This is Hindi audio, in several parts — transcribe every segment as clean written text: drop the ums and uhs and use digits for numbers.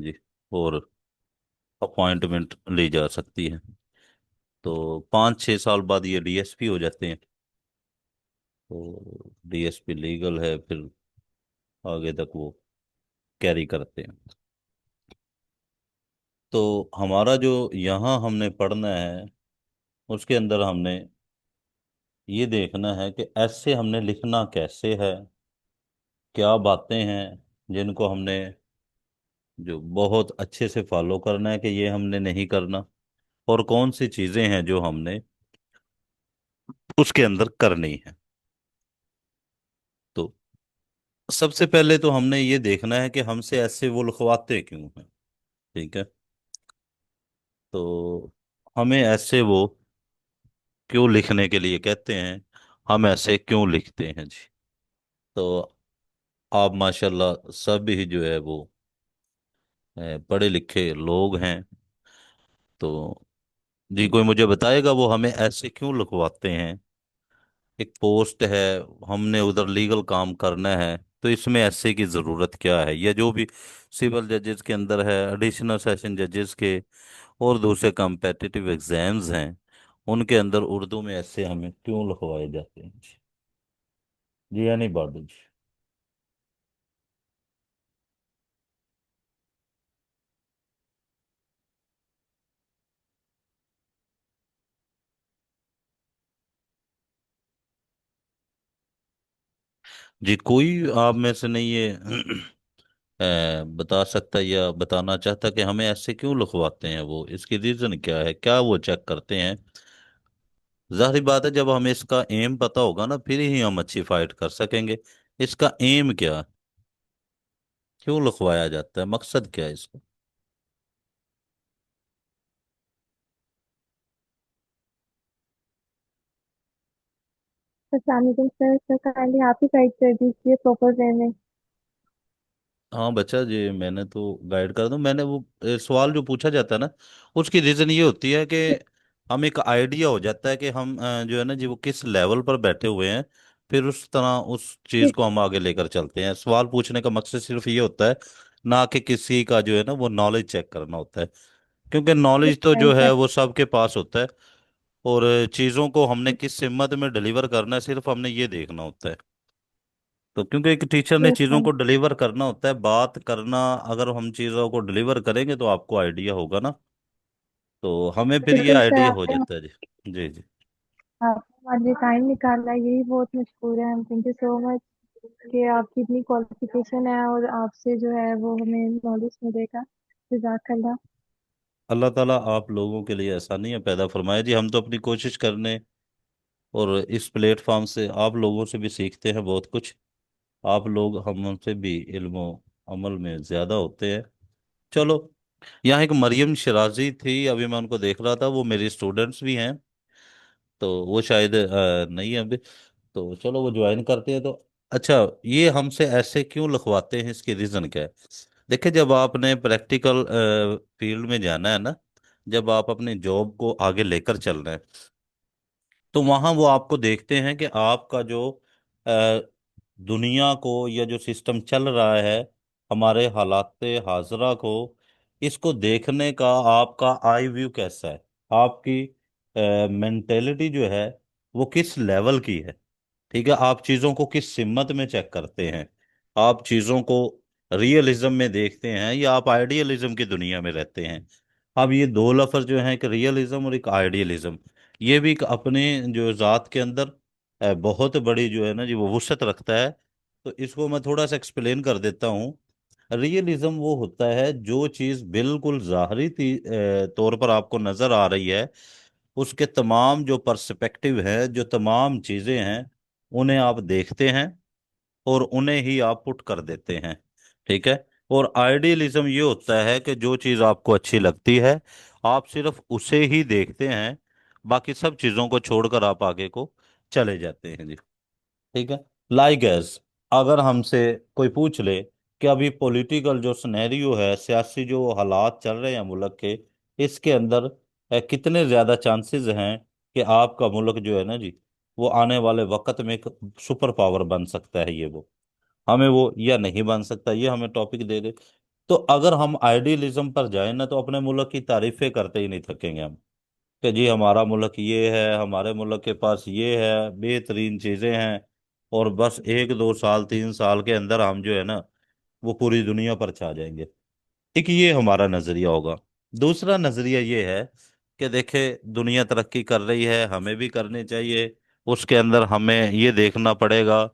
जी। और अपॉइंटमेंट ली जा सकती है। तो 5-6 साल बाद ये डीएसपी हो जाते हैं। तो डीएसपी लीगल है, फिर आगे तक वो कैरी करते हैं। तो हमारा जो यहाँ हमने पढ़ना है, उसके अंदर हमने ये देखना है कि ऐसे हमने लिखना कैसे है, क्या बातें हैं जिनको हमने जो बहुत अच्छे से फॉलो करना है कि ये हमने नहीं करना, और कौन सी चीजें हैं जो हमने उसके अंदर करनी है। तो सबसे पहले तो हमने ये देखना है कि हमसे ऐसे वो लिखवाते क्यों हैं। ठीक है। तो हमें ऐसे वो क्यों लिखने के लिए कहते हैं, हम ऐसे क्यों लिखते हैं जी। तो आप माशाल्लाह सब ही जो है वो पढ़े लिखे लोग हैं। तो जी कोई मुझे बताएगा वो हमें ऐसे क्यों लिखवाते हैं। एक पोस्ट है, हमने उधर लीगल काम करना है, तो इसमें ऐसे की जरूरत क्या है, या जो भी सिविल जजेस के अंदर है, एडिशनल सेशन जजेस के और दूसरे कम्पिटिटिव एग्जाम्स हैं, उनके अंदर उर्दू में ऐसे हमें क्यों लिखवाए जाते हैं जी। जी या नहीं बादल जी। जी कोई आप में से नहीं ये बता सकता या बताना चाहता कि हमें ऐसे क्यों लिखवाते हैं, वो इसकी रीजन क्या है, क्या वो चेक करते हैं। जाहिर बात है जब हमें इसका एम पता होगा ना, फिर ही हम अच्छी फाइट कर सकेंगे। इसका एम क्या है? क्यों लिखवाया जाता है, मकसद क्या है इसका? अस्सलाम वालेकुम सर। काइंडली आप ही गाइड कर दीजिए प्रॉपर वे में। हाँ बच्चा जी, मैंने तो गाइड कर दूं। मैंने वो सवाल जो पूछा जाता है ना, उसकी रीजन ये होती है कि हम एक आइडिया हो जाता है कि हम जो है ना जी वो किस लेवल पर बैठे हुए हैं, फिर उस तरह उस चीज किस को हम आगे लेकर चलते हैं। सवाल पूछने का मकसद सिर्फ ये होता है, ना कि किसी का जो है ना वो नॉलेज चेक करना होता है। क्योंकि किस नॉलेज तो जो टाइम है तक। वो सबके पास होता है, और चीजों को हमने किस हिम्मत में डिलीवर करना है सिर्फ हमने ये देखना होता है। तो क्योंकि एक टीचर ने चीजों बिल्कुल। को डिलीवर करना होता है, बात करना, अगर हम चीजों को डिलीवर करेंगे तो आपको आइडिया होगा ना। तो हमें फिर ये बिल्कुल सर, आइडिया हो आपने जाता है जी। जी जी। आपने हमारे लिए टाइम निकाला, यही बहुत मशहूर है। हम थैंक यू सो मच कि आपकी इतनी क्वालिफिकेशन है और आपसे जो है वो हमें नॉलेज मिलेगा। जज़ाकल्लाह। अल्लाह ताला आप लोगों के लिए आसानियां पैदा फरमाए जी। हम तो अपनी कोशिश करने, और इस प्लेटफॉर्म से आप लोगों से भी सीखते हैं बहुत कुछ। आप लोग हमसे भी इल्म अमल में ज्यादा होते हैं। चलो, यहाँ एक मरियम शराजी थी, अभी मैं उनको देख रहा था, वो मेरी स्टूडेंट्स भी हैं। तो वो शायद नहीं है अभी। तो चलो वो ज्वाइन करते हैं। तो अच्छा, ये हमसे ऐसे क्यों लिखवाते हैं, इसकी रीजन क्या है? देखिए जब आपने प्रैक्टिकल फील्ड में जाना है ना, जब आप अपनी जॉब को आगे लेकर चल रहे हैं, तो वहां वो आपको देखते हैं कि आपका जो अ, दुनिया को या जो सिस्टम चल रहा है, हमारे हालात हाजरा को, इसको देखने का आपका आई व्यू कैसा है, आपकी मेंटेलिटी जो है वो किस लेवल की है। ठीक है, आप चीजों को किस सिमत में चेक करते हैं, आप चीजों को रियलिज्म में देखते हैं या आप आइडियलिज्म की दुनिया में रहते हैं। अब ये दो लफ्ज जो हैं, एक रियलिज्म और एक आइडियलिज्म, ये भी एक अपने जो जात के अंदर बहुत बड़ी जो है ना जी वो वुसअत रखता है। तो इसको मैं थोड़ा सा एक्सप्लेन कर देता हूँ। रियलिज्म वो होता है जो चीज बिल्कुल जाहरी तौर पर आपको नजर आ रही है, उसके तमाम जो पर्सपेक्टिव है, जो तमाम चीजें हैं, उन्हें आप देखते हैं और उन्हें ही आप पुट कर देते हैं। ठीक है। और आइडियलिज्म ये होता है कि जो चीज आपको अच्छी लगती है, आप सिर्फ उसे ही देखते हैं, बाकी सब चीजों को छोड़कर आप आगे को चले जाते हैं जी। ठीक है। लाइक एज, अगर हमसे कोई पूछ ले कि अभी पॉलिटिकल जो सिनेरियो है, सियासी जो हालात चल रहे हैं मुल्क के, इसके अंदर कितने ज्यादा चांसेस हैं कि आपका मुल्क जो है ना जी वो आने वाले वक्त में एक सुपर पावर बन सकता है, ये वो हमें वो या नहीं बन सकता, ये हमें टॉपिक दे दे। तो अगर हम आइडियलिज्म पर जाए ना, तो अपने मुल्क की तारीफें करते ही नहीं थकेंगे हम, कि जी हमारा मुल्क ये है, हमारे मुल्क के पास ये है, बेहतरीन चीजें हैं। और बस 1 2 साल 3 साल के अंदर हम जो है ना, वो पूरी दुनिया पर छा जाएंगे। एक ये हमारा नजरिया होगा। दूसरा नजरिया ये है कि देखे, दुनिया तरक्की कर रही है, हमें भी करनी चाहिए। उसके अंदर हमें ये देखना पड़ेगा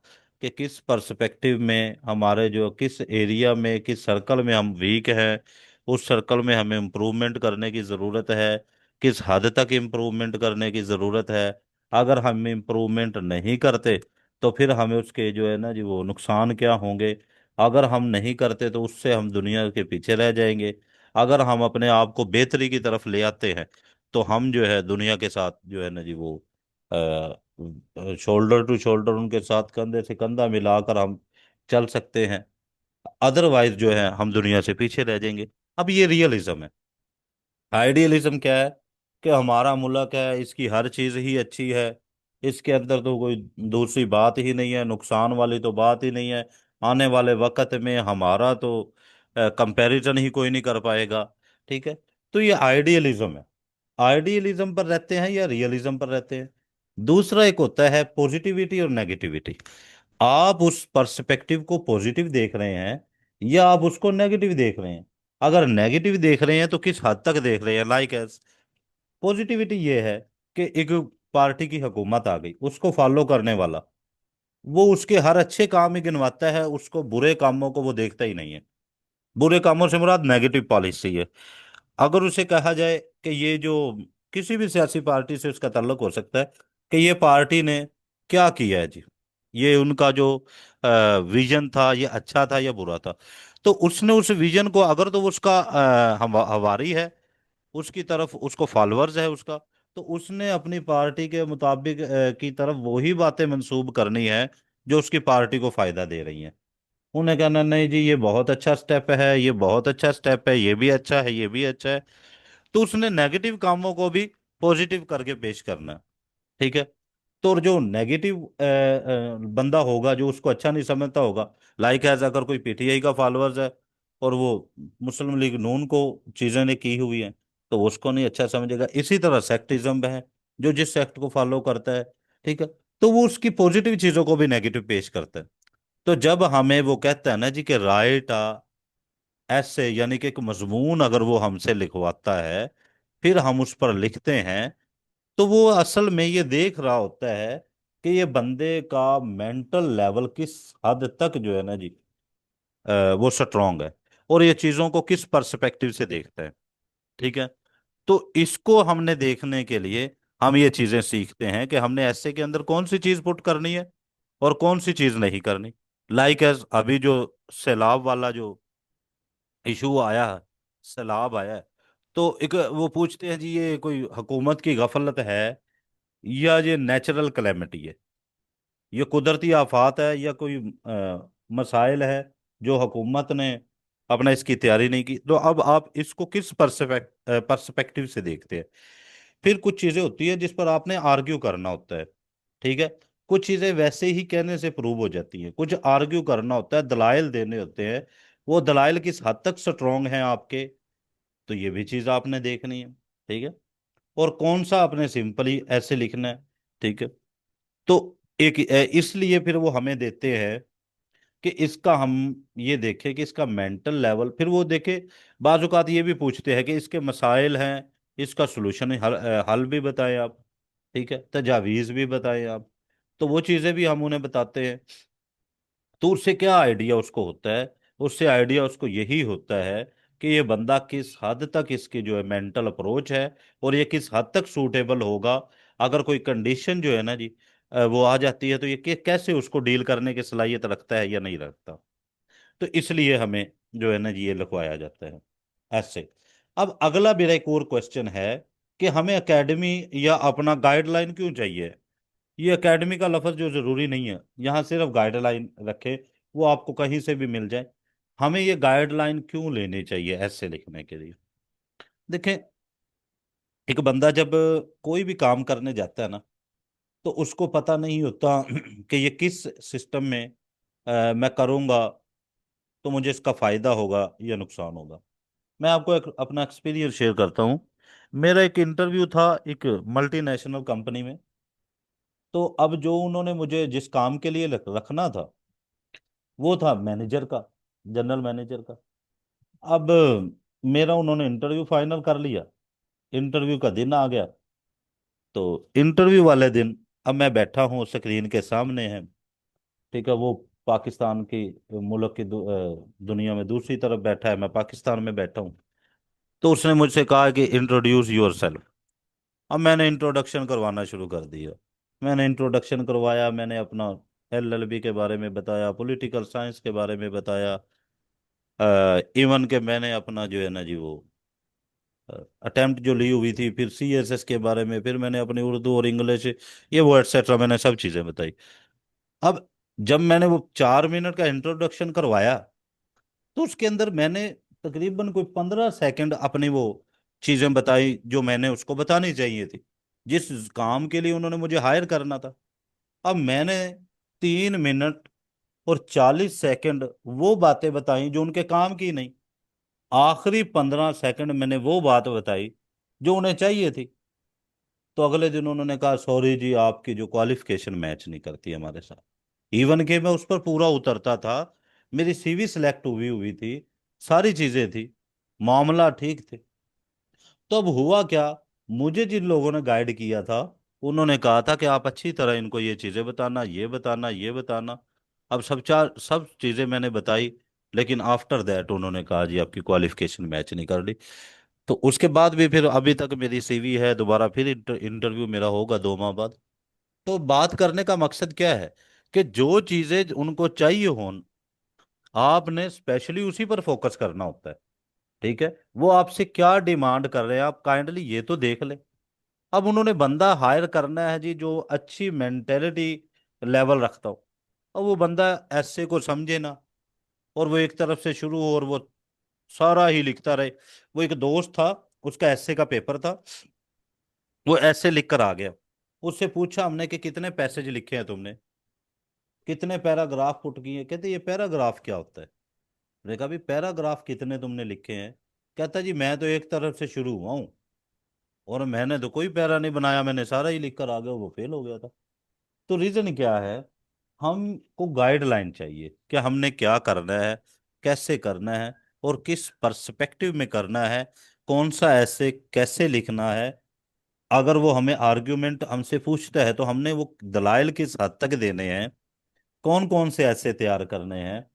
कि किस पर्सपेक्टिव में हमारे जो, किस एरिया में, किस सर्कल में हम वीक हैं, उस सर्कल में हमें इम्प्रूवमेंट करने की ज़रूरत है। किस हद तक इम्प्रूवमेंट करने की ज़रूरत है। अगर हम इम्प्रूवमेंट नहीं करते तो फिर हमें उसके जो है ना जी, वो नुकसान क्या होंगे। अगर हम नहीं करते तो उससे हम दुनिया के पीछे रह जाएंगे। अगर हम अपने आप को बेहतरी की तरफ ले आते हैं, तो हम जो है दुनिया के साथ जो है ना जी, वो शोल्डर टू शोल्डर उनके साथ, कंधे से कंधा मिलाकर हम चल सकते हैं। अदरवाइज जो है हम दुनिया से पीछे रह जाएंगे। अब ये रियलिज्म है। आइडियलिज्म क्या है? कि हमारा मुल्क है, इसकी हर चीज ही अच्छी है, इसके अंदर तो कोई दूसरी बात ही नहीं है, नुकसान वाली तो बात ही नहीं है। आने वाले वक्त में हमारा तो कंपैरिजन ही कोई नहीं कर पाएगा। ठीक है। तो ये आइडियलिज्म है। आइडियलिज्म पर रहते हैं या रियलिज्म पर रहते हैं। दूसरा एक होता है पॉजिटिविटी और नेगेटिविटी। आप उस पर्सपेक्टिव को पॉजिटिव देख रहे हैं या आप उसको नेगेटिव देख रहे हैं। अगर नेगेटिव देख रहे हैं तो किस हद तक देख रहे हैं, लाइक एज। पॉजिटिविटी ये है कि एक पार्टी की हुकूमत आ गई, उसको फॉलो करने वाला, वो उसके हर अच्छे काम ही गिनवाता है, उसको बुरे कामों को वो देखता ही नहीं है। बुरे कामों से मुराद नेगेटिव पॉलिसी है। अगर उसे कहा जाए कि ये जो, किसी भी सियासी पार्टी से उसका ताल्लुक हो सकता है, कि ये पार्टी ने क्या किया है जी, ये उनका जो विजन था, ये अच्छा था या बुरा था। तो उसने उस विजन को, अगर तो वो उसका हवारी है, उसकी तरफ उसको फॉलोअर्स है उसका, तो उसने अपनी पार्टी के मुताबिक की तरफ वही बातें मंसूब करनी है जो उसकी पार्टी को फायदा दे रही हैं। उन्हें कहना नहीं जी, ये बहुत अच्छा स्टेप है, ये बहुत अच्छा स्टेप है, ये भी अच्छा है, ये भी अच्छा है। तो उसने नेगेटिव कामों को भी पॉजिटिव करके पेश करना है। ठीक है। तो जो नेगेटिव बंदा होगा, जो उसको अच्छा नहीं समझता होगा, लाइक एज अगर कोई पीटीआई का फॉलोअर्स है और वो मुस्लिम लीग नून को चीजें ने की हुई हैं, तो उसको नहीं अच्छा समझेगा। इसी तरह सेक्टिज्म है, जो जिस सेक्ट को फॉलो करता है, ठीक है, तो वो उसकी पॉजिटिव चीजों को भी नेगेटिव पेश करता है। तो जब हमें वो कहता है ना जी कि राइट ऐसे, यानी कि एक मजमून अगर वो हमसे लिखवाता है, फिर हम उस पर लिखते हैं, तो वो असल में ये देख रहा होता है कि ये बंदे का मेंटल लेवल किस हद तक जो है ना जी, वो स्ट्रांग है, और ये चीजों को किस पर्सपेक्टिव से देखता है। ठीक है। तो इसको हमने देखने के लिए हम ये चीजें सीखते हैं कि हमने ऐसे के अंदर कौन सी चीज पुट करनी है और कौन सी चीज नहीं करनी। लाइक एज अभी जो सैलाब वाला जो इशू आया है, सैलाब आया है, तो एक वो पूछते हैं जी, ये कोई हुकूमत की गफलत है या ये नेचुरल कैलेमिटी है, ये कुदरती आफात है या कोई मसाइल है जो हुकूमत ने अपना इसकी तैयारी नहीं की। तो अब आप इसको किस पर्सपेक्टिव से देखते हैं। फिर कुछ चीजें होती है जिस पर आपने आर्ग्यू करना होता है। ठीक है। कुछ चीजें वैसे ही कहने से प्रूव हो जाती हैं, कुछ आर्ग्यू करना होता है, दलाइल देने होते हैं। वो दलाइल किस हद तक स्ट्रोंग हैं आपके, तो ये भी चीज आपने देखनी है। ठीक है। और कौन सा आपने सिंपली ऐसे लिखना है। ठीक है। तो एक इसलिए फिर वो हमें देते हैं कि इसका हम ये देखें कि इसका मेंटल लेवल, फिर वो देखे। बाज़ औक़ात ये भी पूछते हैं कि इसके मसाइल हैं, इसका सोल्यूशन हल भी बताएं आप। ठीक है, तजावीज़ भी बताएं आप। तो वो चीज़ें भी हम उन्हें बताते हैं। तो उससे क्या आइडिया उसको होता है? उससे आइडिया उसको यही होता है कि ये बंदा किस हद तक, इसकी जो है मेंटल अप्रोच है, और ये किस हद तक सूटेबल होगा। अगर कोई कंडीशन जो है ना जी, वो आ जाती है, तो ये कैसे उसको डील करने की सलाहियत रखता है या नहीं रखता। तो इसलिए हमें जो है ना जी, ये लिखवाया जाता है ऐसे। अब अगला मेरा एक और क्वेश्चन है कि हमें एकेडमी या अपना गाइडलाइन क्यों चाहिए। ये एकेडमी का लफ्ज जो जरूरी नहीं है, यहाँ सिर्फ गाइडलाइन रखे, वो आपको कहीं से भी मिल जाए। हमें ये गाइडलाइन क्यों लेनी चाहिए ऐसे लिखने के लिए। देखें, एक बंदा जब कोई भी काम करने जाता है ना, तो उसको पता नहीं होता कि ये किस सिस्टम में मैं करूँगा तो मुझे इसका फायदा होगा या नुकसान होगा। मैं आपको एक अपना एक्सपीरियंस शेयर करता हूँ। मेरा एक इंटरव्यू था एक मल्टीनेशनल कंपनी में। तो अब जो उन्होंने मुझे जिस काम के लिए रखना था वो था मैनेजर का, जनरल मैनेजर का। अब मेरा उन्होंने इंटरव्यू फाइनल कर लिया। इंटरव्यू का दिन आ गया। तो इंटरव्यू वाले दिन अब मैं बैठा हूँ स्क्रीन के सामने है, ठीक है। वो पाकिस्तान की मुल्क की दुनिया में दूसरी तरफ बैठा है, मैं पाकिस्तान में बैठा हूँ। तो उसने मुझसे कहा कि इंट्रोड्यूस योर सेल्फ। अब मैंने इंट्रोडक्शन करवाना शुरू कर दिया। मैंने इंट्रोडक्शन करवाया, मैंने अपना एलएलबी के बारे में बताया, पॉलिटिकल साइंस के बारे में बताया। इवन के मैंने अपना जो है ना जी वो अटेम्प्ट जो ली हुई थी, फिर सीएसएस के बारे में, फिर मैंने अपनी उर्दू और इंग्लिश ये वो एटसेट्रा मैंने सब चीज़ें बताई। अब जब मैंने वो 4 मिनट का इंट्रोडक्शन करवाया तो उसके अंदर मैंने तकरीबन कोई 15 सेकंड अपनी वो चीजें बताई जो मैंने उसको बतानी चाहिए थी, जिस काम के लिए उन्होंने मुझे हायर करना था। अब मैंने 3 मिनट और 40 सेकंड वो बातें बताई जो उनके काम की नहीं। आखिरी 15 सेकंड मैंने वो बात बताई जो उन्हें चाहिए थी। तो अगले दिन उन्होंने कहा सॉरी जी, आपकी जो क्वालिफिकेशन मैच नहीं करती हमारे साथ। इवन के मैं उस पर पूरा उतरता था, मेरी सीवी सिलेक्ट हुई हुई थी, सारी चीजें थी, मामला ठीक थे। तो अब हुआ क्या, मुझे जिन लोगों ने गाइड किया था उन्होंने कहा था कि आप अच्छी तरह इनको ये चीजें बताना, ये बताना, ये बताना। अब सब चीजें मैंने बताई। लेकिन आफ्टर दैट उन्होंने कहा जी आपकी क्वालिफिकेशन मैच नहीं कर रही। तो उसके बाद भी फिर अभी तक मेरी सीवी है, दोबारा फिर इंटरव्यू मेरा होगा 2 माह बाद। तो बात करने का मकसद क्या है कि जो चीजें उनको चाहिए हों आपने स्पेशली उसी पर फोकस करना होता है, ठीक है। वो आपसे क्या डिमांड कर रहे हैं आप काइंडली ये तो देख ले। अब उन्होंने बंदा हायर करना है जी जो अच्छी मेंटेलिटी लेवल रखता हो। और वो बंदा ऐसे को समझे ना, और वो एक तरफ से शुरू हो और वो सारा ही लिखता रहे। वो एक दोस्त था, उसका एस्से का पेपर था, वो ऐसे लिख कर आ गया। उससे पूछा हमने कि कितने पैसेज लिखे हैं तुमने, कितने पैराग्राफ पुट किए। कहते ये पैराग्राफ क्या होता है। मैंने कहा भी पैराग्राफ कितने तुमने लिखे हैं। कहता जी मैं तो एक तरफ से शुरू हुआ हूँ और मैंने तो कोई पैरा नहीं बनाया, मैंने सारा ही लिख कर आ गया। वो फेल हो गया था। तो रीजन क्या है, हमको गाइडलाइन चाहिए कि हमने क्या करना है, कैसे करना है, और किस पर्सपेक्टिव में करना है, कौन सा ऐसे कैसे लिखना है। अगर वो हमें आर्ग्यूमेंट हमसे पूछता है तो हमने वो दलाइल किस हद तक देने हैं, कौन कौन से ऐसे तैयार करने हैं,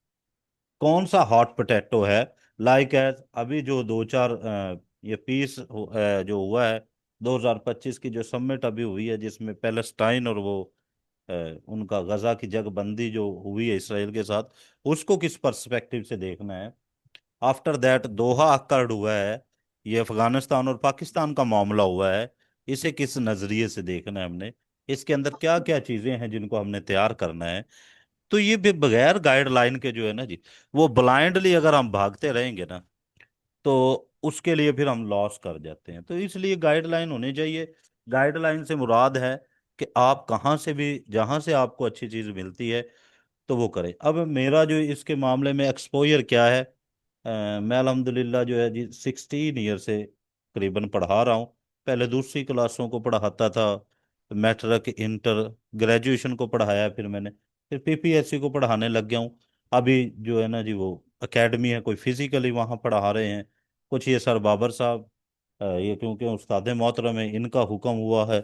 कौन सा हॉट पोटैटो है। लाइक एज अभी जो दो चार ये पीस जो हुआ है 2025 की जो समिट अभी हुई है जिसमें पैलेस्टाइन और वो अ, उनका गजा की जगबंदी जो हुई है इसराइल के साथ, उसको किस पर्सपेक्टिव से देखना है। आफ्टर दैट दोहा अक्कड़ हुआ है, ये अफगानिस्तान और पाकिस्तान का मामला हुआ है, इसे किस नजरिए से देखना है हमने, इसके अंदर क्या क्या चीजें हैं जिनको हमने तैयार करना है। तो ये भी बगैर गाइडलाइन के जो है ना जी, वो ब्लाइंडली अगर हम भागते रहेंगे ना तो उसके लिए फिर हम लॉस कर जाते हैं। तो इसलिए गाइडलाइन होनी चाहिए। गाइडलाइन से मुराद है कि आप कहाँ से भी जहाँ से आपको अच्छी चीज़ मिलती है तो वो करें। अब मेरा जो इसके मामले में एक्सपोजर क्या है, मैं अल्हम्दुलिल्लाह जो है जी 16 ईयर से करीबन पढ़ा रहा हूँ। पहले दूसरी क्लासों को पढ़ाता था, मैट्रिक इंटर ग्रेजुएशन को पढ़ाया, फिर मैंने फिर पीपीएससी को पढ़ाने लग गया हूँ। अभी जो है ना जी वो एकेडमी है, कोई फिजिकली वहाँ पढ़ा रहे हैं, कुछ ये सर बाबर साहब ये क्योंकि उस्ताद मोहतरम है इनका हुक्म हुआ है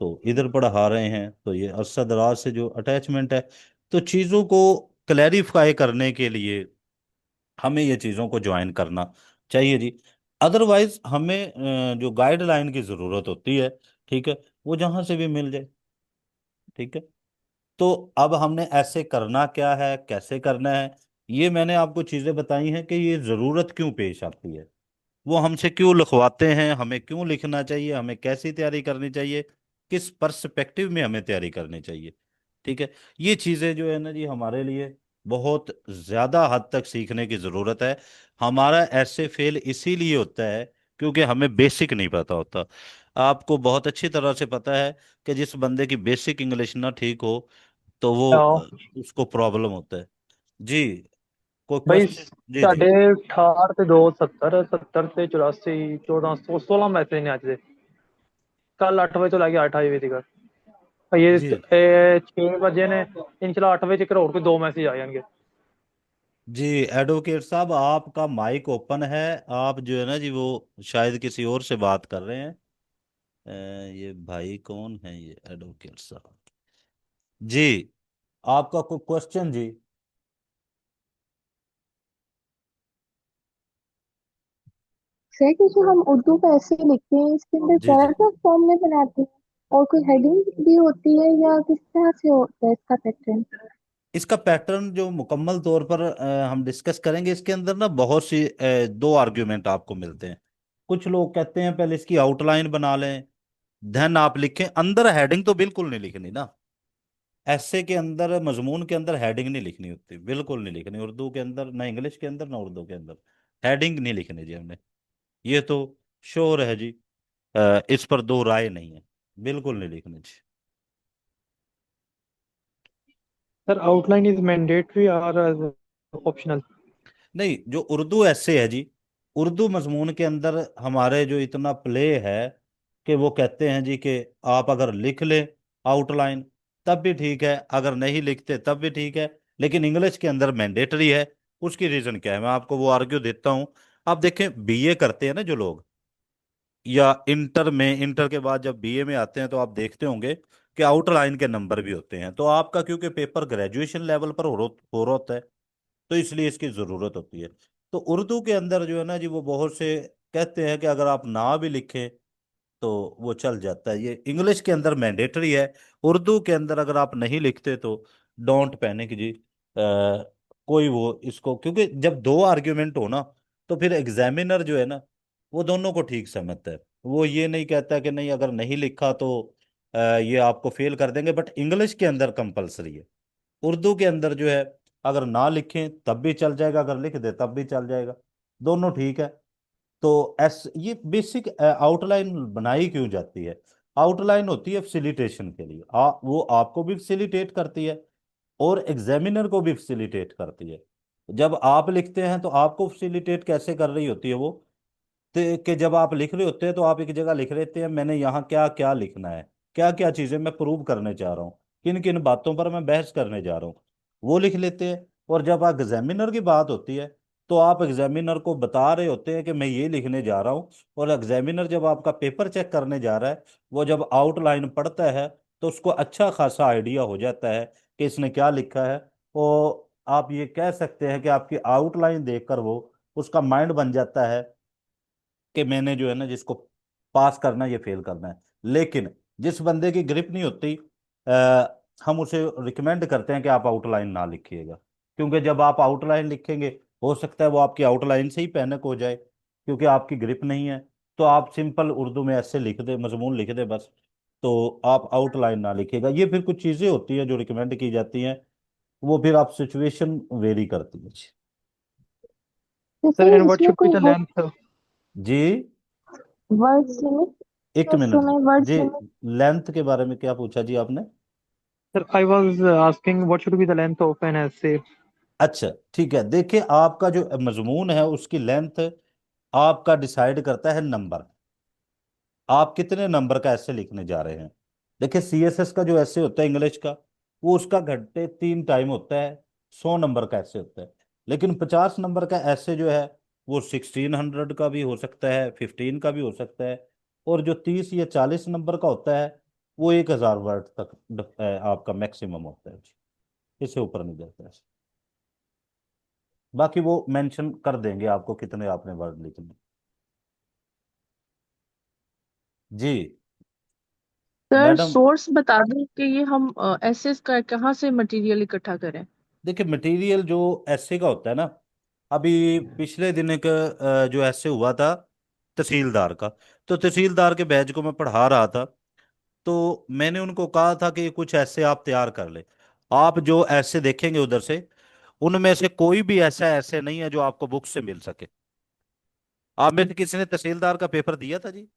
तो इधर पढ़ा रहे हैं। तो ये अरसद राज से जो अटैचमेंट है, तो चीज़ों को क्लैरिफाई करने के लिए हमें ये चीज़ों को ज्वाइन करना चाहिए जी। अदरवाइज हमें जो गाइडलाइन की ज़रूरत होती है, ठीक है, वो जहाँ से भी मिल जाए, ठीक है। तो अब हमने ऐसे करना क्या है, कैसे करना है, ये मैंने आपको चीज़ें बताई हैं कि ये ज़रूरत क्यों पेश आती है, वो हमसे क्यों लिखवाते हैं, हमें क्यों लिखना चाहिए, हमें कैसी तैयारी करनी चाहिए, किस पर्सपेक्टिव में हमें तैयारी करनी चाहिए, ठीक है। ये चीज़ें जो है ना जी हमारे लिए बहुत ज़्यादा हद तक सीखने की ज़रूरत है। हमारा ऐसे फेल इसीलिए होता है क्योंकि हमें बेसिक नहीं पता होता। आपको बहुत अच्छी तरह से पता है कि जिस बंदे की बेसिक इंग्लिश ना ठीक हो तो वो तो उसको प्रॉब्लम होता है जी। कोई ਬਈ क्वेश्चन? जी जी। ਸਾਡੇ 68 ਤੇ 2 70 70 ਤੇ 84 1400 16 ਮੈਸੇਜ ਨੇ ਅੱਜ ਦੇ। ਕੱਲ 8 ਵਜੇ ਤੋਂ ਲੈ ਕੇ 8 ਵਜੇ ਤੱਕ जी ਇਹ 6 ਵਜੇ ਨੇ, ਇਨਸ਼ਾਅੱਲਾ 8 ਵਜੇ ਤੱਕ ਹੋਰ ਕੋਈ 2 ਮੈਸੇਜ ਆ ਜਾਣਗੇ। जी। एडवोकेट साहब आपका माइक ओपन है। आप जो है ना जी वो शायद किसी और से बात कर रहे हैं। ये भाई कौन है ये एडवोकेट साहब? जी। आपका कोई क्वेश्चन जी? सर कि जो हम उर्दू में ऐसे लिखते हैं इसके अंदर जी जी। पैराग्राफ फॉर्म में बनाते हैं और कोई हेडिंग भी होती है या किस तरह से होता है इसका पैटर्न? इसका पैटर्न जो मुकम्मल तौर पर हम डिस्कस करेंगे, इसके अंदर ना बहुत सी दो आर्ग्यूमेंट आपको मिलते हैं। कुछ लोग कहते हैं पहले इसकी आउटलाइन बना लें, देन आप लिखें। अंदर हेडिंग तो बिल्कुल नहीं लिखनी ना। ऐसे के अंदर, मजमून के अंदर हेडिंग नहीं लिखनी होती, बिल्कुल नहीं लिखनी उर्दू के अंदर, ना इंग्लिश के अंदर ना उर्दू के अंदर। हेडिंग नहीं लिखनी जी हमने। ये तो श्योर है जी। इस पर दो राय नहीं है। बिल्कुल नहीं लिखनी जी। सर आउटलाइन इज मैंडेटरी और ऑप्शनल? नहीं, जो उर्दू ऐसे है जी, उर्दू मजमून के अंदर हमारे जो इतना प्ले है कि वो कहते हैं जी कि आप अगर लिख लें आउटलाइन तब भी ठीक है, अगर नहीं लिखते तब भी ठीक है। लेकिन इंग्लिश के अंदर मैंडेटरी है। उसकी रीजन क्या है, मैं आपको वो आर्ग्यू देता हूँ। आप देखें, बीए करते हैं ना जो लोग, या इंटर में, इंटर के बाद जब बीए में आते हैं तो आप देखते होंगे कि आउटलाइन के नंबर भी होते हैं। तो आपका क्योंकि पेपर ग्रेजुएशन लेवल पर हो रहा होता है, तो इसलिए इसकी जरूरत होती है। तो उर्दू के अंदर जो है ना जी वो बहुत से कहते हैं कि अगर आप ना भी लिखें तो वो चल जाता है। ये इंग्लिश के अंदर मैंडेटरी है। उर्दू के अंदर अगर आप नहीं लिखते तो डोंट पैनिक जी। कोई वो इसको, क्योंकि जब दो आर्ग्यूमेंट हो ना तो फिर एग्जामिनर जो है ना वो दोनों को ठीक समझता है। वो ये नहीं कहता कि नहीं अगर नहीं लिखा तो ये आपको फेल कर देंगे। बट इंग्लिश के अंदर कंपलसरी है। उर्दू के अंदर जो है अगर ना लिखें तब भी चल जाएगा, अगर लिख दे तब भी चल जाएगा। दोनों ठीक है। तो एस ये बेसिक आउटलाइन बनाई क्यों जाती है? आउटलाइन होती है फैसिलिटेशन के लिए। वो आपको भी फैसिलिटेट करती है और एग्जामिनर को भी फैसिलिटेट करती है। जब आप लिखते हैं तो आपको फैसिलिटेट कैसे कर रही होती है वो? कि जब आप लिख रहे होते हैं तो आप एक जगह लिख लेते हैं मैंने यहाँ क्या क्या लिखना है, क्या क्या चीजें मैं प्रूव करने चाह रहा हूँ, किन किन बातों पर मैं बहस करने जा रहा हूँ, वो लिख लेते हैं। और जब आप एग्जामिनर की बात होती है तो आप एग्जामिनर को बता रहे होते हैं कि मैं ये लिखने जा रहा हूँ। और एग्जामिनर जब आपका पेपर चेक करने जा रहा है, वो जब आउटलाइन पढ़ता है तो उसको अच्छा खासा आइडिया हो जाता है कि इसने क्या लिखा है। और आप ये कह सकते हैं कि आपकी आउटलाइन देखकर वो, उसका माइंड बन जाता है कि मैंने जो है ना जिसको पास करना है ये फेल करना है। लेकिन जिस बंदे की ग्रिप नहीं होती, हम उसे रिकमेंड करते हैं कि आप आउटलाइन ना लिखिएगा। क्योंकि जब आप आउटलाइन लिखेंगे हो सकता है वो आपकी आउटलाइन से ही पैनिक हो जाए, क्योंकि आपकी ग्रिप नहीं है। तो आप सिंपल उर्दू में ऐसे लिख दे, मजमून लिख दे बस। तो आप आउटलाइन ना लिखिएगा। ये फिर कुछ चीजें होती हैं जो रिकमेंड की जाती हैं, वो फिर आप सिचुएशन वेरी करती है जी। सर जैसे एंड व्हाट इसमें शुड बी कोई द लेंथ? जी। वर्ड्स लिमिट, एक उस मिनट समय वर्ड्स जी। लिमिट। लेंथ के बारे में क्या पूछा जी आपने? Sir I was asking what should be the length of an essay? अच्छा ठीक है, देखिए आपका जो मजमून है उसकी लेंथ आपका डिसाइड करता है नंबर। आप कितने नंबर का ऐसे लिखने जा रहे हैं? देखिए सीएसएस का जो ऐसे होता है इंग्लिश का, वो उसका घंटे 3 टाइम होता है। 100 नंबर का ऐसे होता है। लेकिन 50 नंबर का ऐसे जो है वो 1600 का भी हो सकता है, 15 का भी हो सकता है। और जो 30 या 40 नंबर का होता है वो 1000 वर्ड तक आपका मैक्सिमम होता है जी। इससे ऊपर नहीं जाता है। बाकी वो मेंशन कर देंगे आपको कितने आपने वर्ड लिखने। जी सर मैडम। सोर्स बता दें कि ये हम एसेस का कहाँ से मटेरियल इकट्ठा करें। देखिए मटेरियल जो ऐसे का होता है ना, अभी पिछले दिन एक जो ऐसे हुआ था तहसीलदार का। तो तहसीलदार के बैच को मैं पढ़ा रहा था। तो मैंने उनको कहा था कि कुछ ऐसे आप तैयार कर ले। आप जो ऐसे देखेंगे उधर से, उनमें से कोई भी ऐसा ऐसे नहीं है जो आपको बुक से मिल सके। आप में से किसी ने तहसीलदार का पेपर दिया था जी?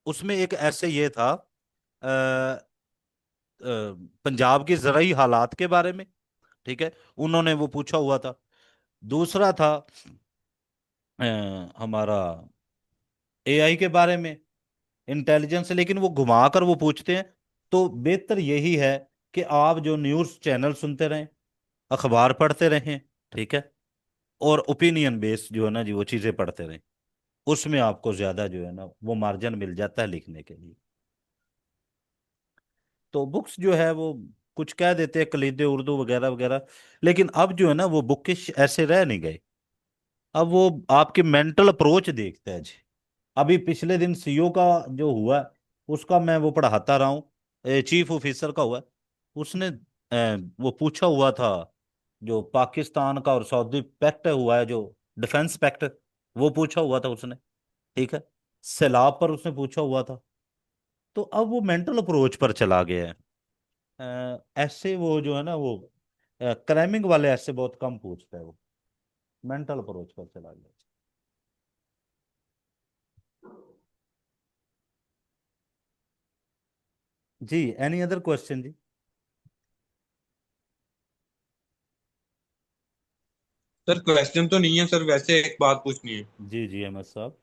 उसमें एक ऐसे ये था, पंजाब की ज़राई हालात के बारे में। ठीक है, उन्होंने वो पूछा हुआ था। दूसरा था हमारा एआई के बारे में, इंटेलिजेंस, लेकिन वो घुमा कर वो पूछते हैं। तो बेहतर यही है कि आप जो न्यूज़ चैनल सुनते रहें, अखबार पढ़ते रहें। ठीक है, और ओपिनियन बेस्ड जो है ना जी वो चीज़ें पढ़ते रहें। उसमें आपको ज्यादा जो है ना वो मार्जिन मिल जाता है लिखने के लिए। तो बुक्स जो है वो कुछ कह देते हैं कलीदे उर्दू वगैरह वगैरह, लेकिन अब जो है ना वो बुकिश ऐसे रह नहीं गए। अब वो आपकी मेंटल अप्रोच देखता है जी। अभी पिछले दिन सीईओ का जो हुआ, उसका मैं वो पढ़ाता रहा हूँ, चीफ ऑफिसर का हुआ। उसने वो पूछा हुआ था, जो पाकिस्तान का और सऊदी पैक्ट हुआ है, जो डिफेंस पैक्ट, वो पूछा हुआ था उसने। ठीक है, सैलाब पर उसने पूछा हुआ था। तो अब वो मेंटल अप्रोच पर चला गया है। ऐसे वो जो है ना वो क्रैमिंग वाले ऐसे बहुत कम पूछता है, वो मेंटल अप्रोच पर चला गया। जी, एनी अदर क्वेश्चन जी? सर क्वेश्चन तो नहीं है सर, वैसे एक बात पूछनी है। जी जी अहमद साहब।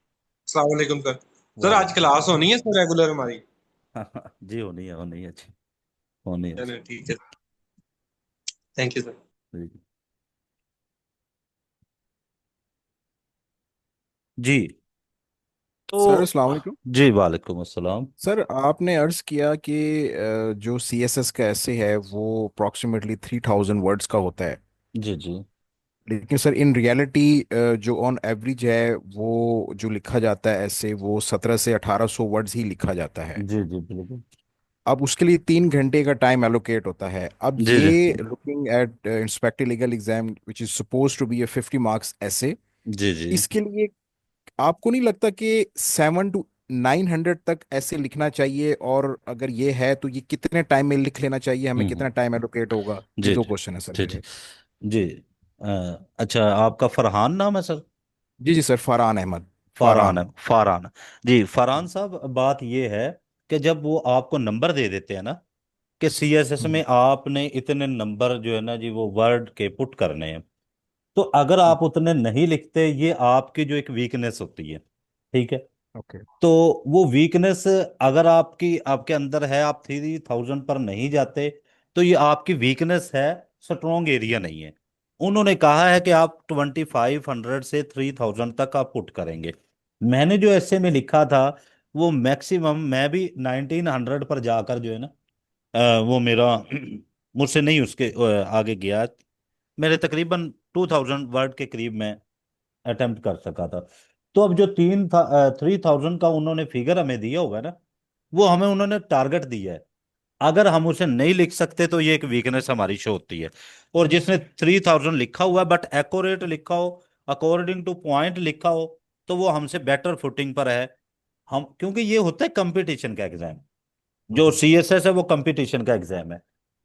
अस्सलाम वालेकुम सर। सर आज वालेकुम क्लास होनी है सर रेगुलर हमारी? सलाम। जी होनी है जी, होनी है जी। चलो ठीक है, थैंक यू सर। जी जी। सर तो अस्सलाम वालेकुम। जी वालेकुम अस्सलाम। सर आपने अर्ज किया कि जो सीएसएस का ऐसे है वो अप्रॉक्सीमेटली 3000 वर्ड्स का होता है। जी जी लेकिन सर इन रियलिटी जो ऑन एवरेज है वो जो लिखा जाता है ऐसे वो 1700 से 1800 वर्ड्स ही लिखा जाता है। जी जी बिल्कुल। अब उसके लिए 3 घंटे का टाइम एलोकेट होता है। अब जी जी ये looking at inspector legal exam which is suppose to be a 50 marks ऐसे, जी जी। इसके लिए आपको नहीं लगता कि 7 to 900 तक ऐसे लिखना चाहिए? और अगर ये है तो ये कितने टाइम में लिख लेना चाहिए, हमें हम्म। कितना टाइम एलोकेट होगा? ये जी दो जी क्वेश्चन है सर जी जी मेरे। जी। अच्छा, आपका फरहान नाम है सर? जी जी सर, फरहान अहमद। फारान है, फरहान। फारान। जी फरहान साहब, बात ये है कि जब वो आपको नंबर दे देते हैं ना कि सीएसएस हम्म, में आपने इतने नंबर जो है ना जी वो वर्ड के पुट करने हैं, तो अगर हम्म, आप उतने नहीं लिखते, ये आपकी जो एक वीकनेस होती है। ठीक है, ओके। तो वो वीकनेस अगर आपकी आपके अंदर है, आप 3000 पर नहीं जाते, तो ये आपकी वीकनेस है, स्ट्रॉन्ग एरिया नहीं है। उन्होंने कहा है कि आप 2500 से 3000 तक आप पुट करेंगे। मैंने जो ऐसे में लिखा था वो मैक्सिमम, मैं भी 1900 पर जाकर जो है ना वो मेरा मुझसे नहीं उसके आगे गया। मेरे तकरीबन 2000 वर्ड के करीब मैं अटेम्प्ट कर सका था। तो अब जो 3000 का उन्होंने फिगर हमें दिया होगा ना, वो हमें उन्होंने टारगेट दिया है। अगर हम उसे नहीं लिख सकते तो ये एक वीकनेस हमारी शो होती है। और जिसने 3000 लिखा हुआ है बट एक्यूरेट लिखा हो, अकॉर्डिंग टू पॉइंट लिखा हो, तो वो हमसे बेटर फुटिंग पर है। हम, क्योंकि ये होता है कंपटीशन का एग्जाम, जो हम्म, सीएसएस है वो कंपटीशन का एग्जाम है।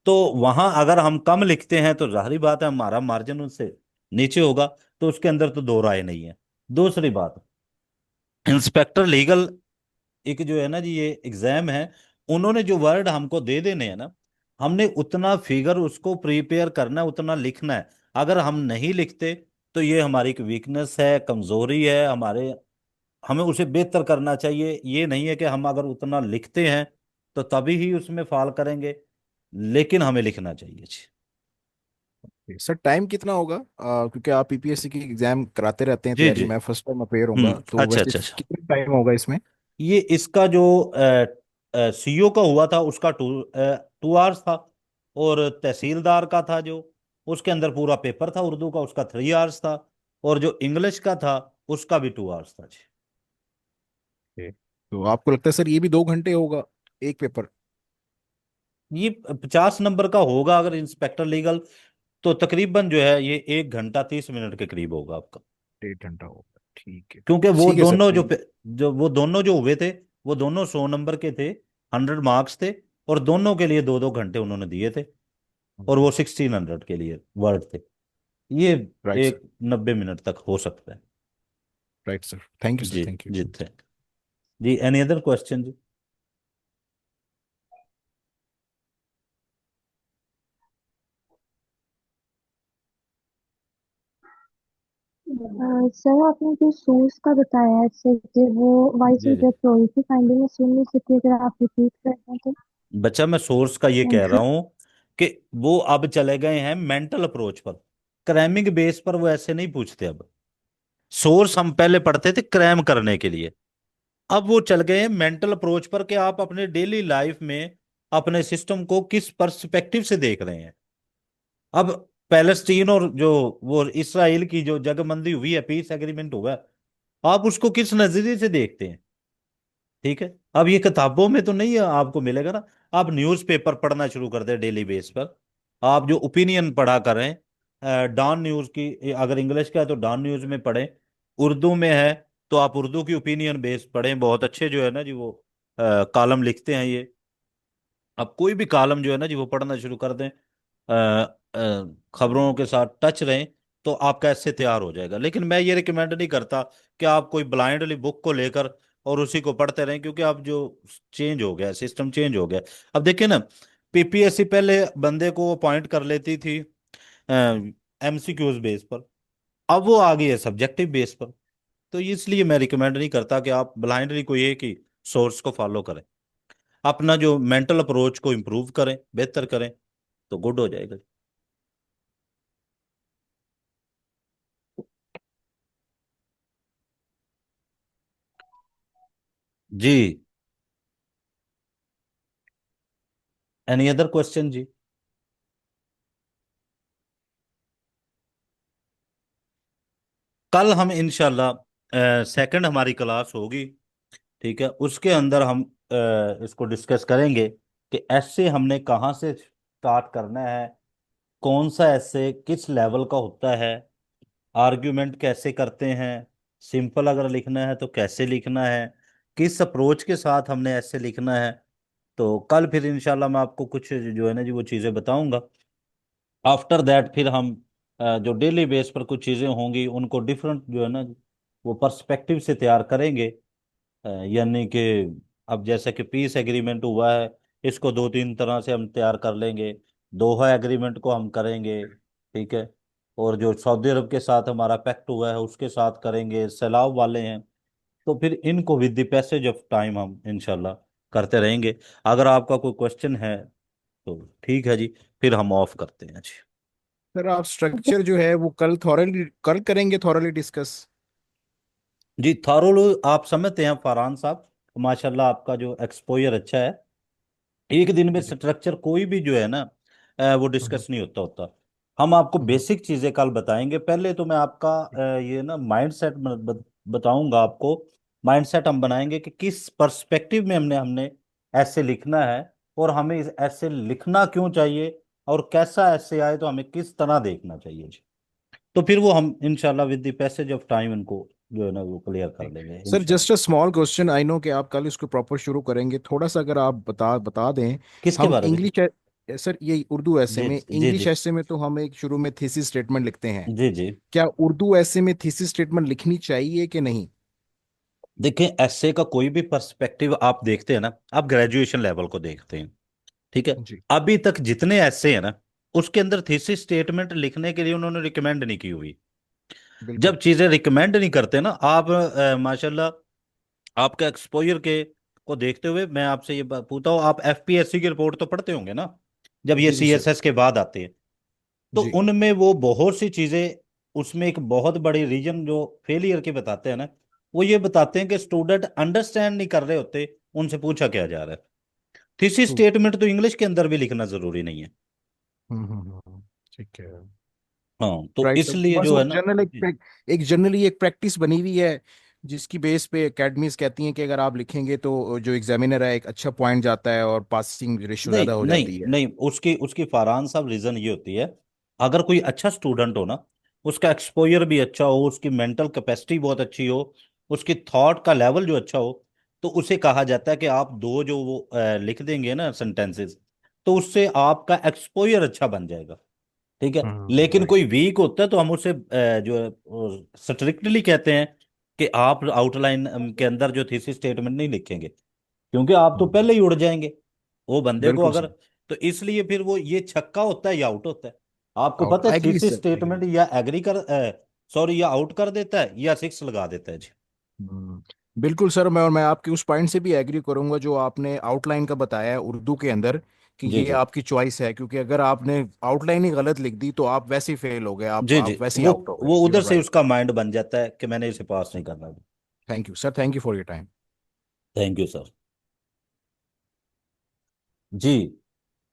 तो वहां अगर हम कम लिखते हैं तो जाहिर बात है हमारा मार्जिन उनसे नीचे होगा। तो उसके अंदर तो दो राय नहीं है। दूसरी बात, इंस्पेक्टर लीगल एक जो है ना जी ये एग्जाम है, उन्होंने जो वर्ड हमको दे देने हैं ना, हमने उतना फिगर उसको प्रिपेयर करना है, उतना लिखना है। अगर हम नहीं लिखते तो ये हमारी एक वीकनेस है, कमजोरी है हमारे। हमें उसे बेहतर करना चाहिए। ये नहीं है कि हम अगर उतना लिखते हैं तो तभी ही उसमें फाल करेंगे, लेकिन हमें लिखना चाहिए जी। ओके। सर टाइम कितना होगा? क्योंकि आप पीपीएससी की एग्जाम कराते रहते हैं जी तैयारी, जी। मैं फर्स्ट टाइम अपेयर होऊंगा, तो अच्छा वैसे अच्छा अच्छा। कितना टाइम होगा इसमें? ये इसका जो सीईओ का हुआ था उसका 2 आवर्स था। और तहसीलदार का था जो, उसके अंदर पूरा पेपर था उर्दू का, उसका 3 आवर्स था। और जो इंग्लिश का था उसका भी 2 आवर्स था जी। ओके। तो आपको लगता है सर ये भी 2 घंटे होगा एक पेपर? ये 50 नंबर का होगा अगर इंस्पेक्टर लीगल, तो तकरीबन जो है ये 1 घंटा 30 मिनट के करीब होगा आपका। 1.5 घंटा होगा, ठीक है। क्योंकि वो ठीक है सर, दोनों जो थैंक जो वो दोनों जो हुए थे, वो दोनों 100 नंबर के थे, 100 मार्क्स थे। और दोनों के लिए 2-2 घंटे उन्होंने दिए थे। और यू। वो 1600 के लिए वर्ड थे। ये राइट सर। एक 90 मिनट तक हो सकता है। Right sir, thank you sir, जी थैंक यू। जी थे। जी, एनी अदर क्वेश्चन जी? सर आपने जो सोर्स का बताया है सर कि वो वाइस जी जी रिजेक्ट हो रही थी, काइंडली मैं सुन नहीं सकी, अगर आप रिपीट कर दें तो। बच्चा, मैं सोर्स का ये कह थैंक रहा यू। हूं कि वो अब चले गए हैं मेंटल अप्रोच पर। क्रैमिंग बेस पर वो ऐसे नहीं पूछते अब। सोर्स हम पहले पढ़ते थे क्रैम करने के लिए, अब वो चल गए हैं मेंटल अप्रोच पर कि आप अपने डेली लाइफ में अपने सिस्टम को किस पर्सपेक्टिव से देख रहे हैं। अब पैलेस्टीन और जो वो इसराइल की जो जगबंदी हुई है, पीस एग्रीमेंट हुआ है, आप उसको किस नजरिए से देखते हैं। ठीक है, अब ये किताबों में तो नहीं है, आपको मिलेगा ना। आप न्यूज़पेपर पढ़ना शुरू कर दें डेली बेस पर। आप जो ओपिनियन पढ़ा करें, डॉन न्यूज़ की, अगर इंग्लिश का है तो डॉन न्यूज़ में पढ़ें, उर्दू में है तो आप उर्दू की ओपिनियन बेस पढ़ें। बहुत अच्छे जो है ना जी वो कॉलम लिखते हैं ये। आप कोई भी कॉलम जो है ना जी वो पढ़ना शुरू कर दें, खबरों के साथ टच रहें, तो आपका ऐसे तैयार हो जाएगा। लेकिन मैं ये रिकमेंड नहीं करता कि आप कोई ब्लाइंडली बुक को लेकर और उसी को पढ़ते रहें, क्योंकि अब जो चेंज हो गया, सिस्टम चेंज हो गया। अब देखिए ना, पीपीएससी पहले बंदे को अपॉइंट कर लेती थी एमसीक्यूज बेस पर, अब वो आ गई है सब्जेक्टिव बेस पर। तो इसलिए मैं रिकमेंड नहीं करता कि आप ब्लाइंडली कोई एक ही सोर्स को फॉलो करें। अपना जो मेंटल अप्रोच को इम्प्रूव करें, बेहतर करें, तो गुड हो जाएगा। जी, एनी अदर क्वेश्चन जी? कल हम इंशाल्लाह सेकंड हमारी क्लास होगी, ठीक है, उसके अंदर हम इसको डिस्कस करेंगे कि ऐसे हमने कहाँ से स्टार्ट करना है, कौन सा ऐसे किस लेवल का होता है, आर्ग्यूमेंट कैसे करते हैं, सिंपल अगर लिखना है तो कैसे लिखना है, किस अप्रोच के साथ हमने ऐसे लिखना है। तो कल फिर इंशाल्लाह मैं आपको कुछ जो है ना जी वो चीज़ें बताऊंगा। आफ्टर दैट फिर हम जो डेली बेस पर कुछ चीज़ें होंगी उनको डिफरेंट जो है ना वो पर्सपेक्टिव से तैयार करेंगे। यानी कि अब जैसे कि पीस एग्रीमेंट हुआ है, इसको दो तीन तरह से हम तैयार कर लेंगे। दोहा एग्रीमेंट को हम करेंगे, ठीक है, और जो सऊदी अरब के साथ हमारा पैक्ट हुआ है उसके साथ करेंगे, सैलाब वाले हैं। तो फिर इनको with the passage of time हम इंशाल्लाह करते रहेंगे। अगर आपका कोई क्वेश्चन है तो ठीक है जी, फिर हम ऑफ करते हैं जी। सर आप स्ट्रक्चर जो है वो कल करेंगे थॉरली डिस्कस। जी थारोलो, आप समझते हैं फरहान साहब, माशाल्लाह आपका जो एक्सपोजर अच्छा है। एक दिन में जी जी। स्ट्रक्चर कोई भी जो है ना वो हम्म, डिस्कस नहीं होता होता। हम आपको हम्म, बेसिक चीजें कल बताएंगे। पहले तो मैं आपका ये ना माइंडसेट बताऊंगा आपको। माइंडसेट हम बनाएंगे कि किस पर्सपेक्टिव में हमने हमने ऐसे लिखना है, और हमें इस ऐसे लिखना क्यों चाहिए, और कैसा ऐसे आए तो हमें किस तरह देखना चाहिए जी। तो फिर वो हम इंशाल्लाह with the passage of time इनको जो है ना वो क्लियर कर जी। लेंगे सर इंशाल्लाह। Just a small question, I know कि आप कल इसको प्रॉपर शुरू करेंगे, थोड़ा सा अगर आप बता बता दें। किसके हम बारे में जी? सर ये उर्दू ऐसे जी में, जी इंग्लिश जी ऐसे में तो हम एक शुरू में थीसिस स्टेटमेंट लिखते हैं। जी जी। क्या उर्दू ऐसे में थीसिस स्टेटमेंट लिखनी चाहिए कि नहीं? देखिए, ऐसे का कोई भी पर्सपेक्टिव आप देखते हैं ना, आप ग्रेजुएशन लेवल को देखते हैं, ठीक है, जी अभी तक जितने ऐसे हैं ना उसके अंदर थीसिस स्टेटमेंट लिखने के लिए उन्होंने रिकमेंड नहीं की हुई। बिल्कुल। जब चीजें रिकमेंड नहीं करते ना आप, माशाल्लाह आपका एक्सपोजर के को देखते हुए मैं आपसे ये बात पूछता हूँ, आप एफपीएससी की रिपोर्ट तो पढ़ते होंगे ना, जब ये जी जी सर। सीएसएस के बाद आते हैं, तो जी उनमें वो बहुत सी चीजें, उसमें एक बहुत बड़ी रीजन जो फेलियर की बताते हैं ना, वो ये बताते हैं कि स्टूडेंट अंडरस्टैंड नहीं कर रहे होते, उनसे पूछा क्या जा रहा है। Thesis true. स्टेटमेंट तो इंग्लिश के अंदर भी लिखना जरूरी नहीं है। ठीक है। हाँ, तो राइट सर, इसलिए बस जो वो है ना जनरल एक जनरली एक प्रैक्टिस बनी हुई है, जिसकी बेस पे एकेडमीज कहती हैं कि अगर आप लिखेंगे तो जो एग्जामिनर है एक अच्छा पॉइंट जाता है और पासिंग रेशियो नहीं ज्यादा हो नहीं जाती है। नहीं, उसकी उसकी फरहान साहब रीजन ये होती है, अगर कोई अच्छा स्टूडेंट हो ना, उसका एक्सपोजर भी अच्छा हो, उसकी मेंटल कैपेसिटी बहुत अच्छी हो, उसकी थॉट का लेवल जो अच्छा हो, तो उसे कहा जाता है कि आप दो जो वो लिख देंगे ना सेंटेंसेस, तो उससे आपका एक्सपोजर अच्छा बन जाएगा। ठीक है, लेकिन राइट। कोई वीक होता है तो हम उसे जो स्ट्रिक्टली कहते हैं कि आप आउटलाइन के अंदर जो थीसिस स्टेटमेंट नहीं लिखेंगे, क्योंकि आप तो पहले ही उड़ जाएंगे वो बंदे को बिल्कुल अगर। सर। तो इसलिए फिर वो ये छक्का होता है या आउट होता है। आपको पता है I agree thesis sir, I agree. Statement या एग्री कर सॉरी, या आउट कर देता है या 6 लगा देता है जी। बिल्कुल सर, मैं आपके उस पॉइंट से भी एग्री करूंगा जो आपने आउटलाइन का बताया है उर्दू के अंदर, कि जी ये जी आपकी चॉइस है, क्योंकि अगर आपने आउटलाइन ही गलत लिख दी तो आप वैसे ही फेल हो गए, जी जी, आप वैसे ही वो आउट हो गए। वो यू उधर आर से राइट। उसका माइंड बन जाता है कि मैंने इसे पास नहीं करना। Thank you sir, thank you for your time. Thank you sir. जी,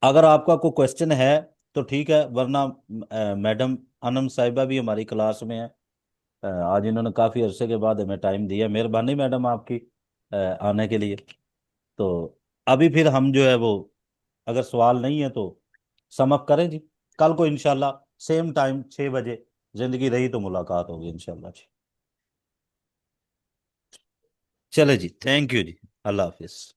अगर आपका कोई क्वेश्चन है तो ठीक है, वरना मैडम अनम साहिबा भी हमारी क्लास में है। आज इन्होंने काफ़ी अरसे के बाद हमें टाइम दिया, मेहरबानी मैडम आपकी आने के लिए। तो अभी फिर हम जो है वो, अगर सवाल नहीं है तो सम अप करें जी। कल को इंशाल्लाह सेम टाइम 6 बजे, जिंदगी रही तो मुलाकात होगी इंशाल्लाह जी। चले जी, thank you ji, Allah Hafiz.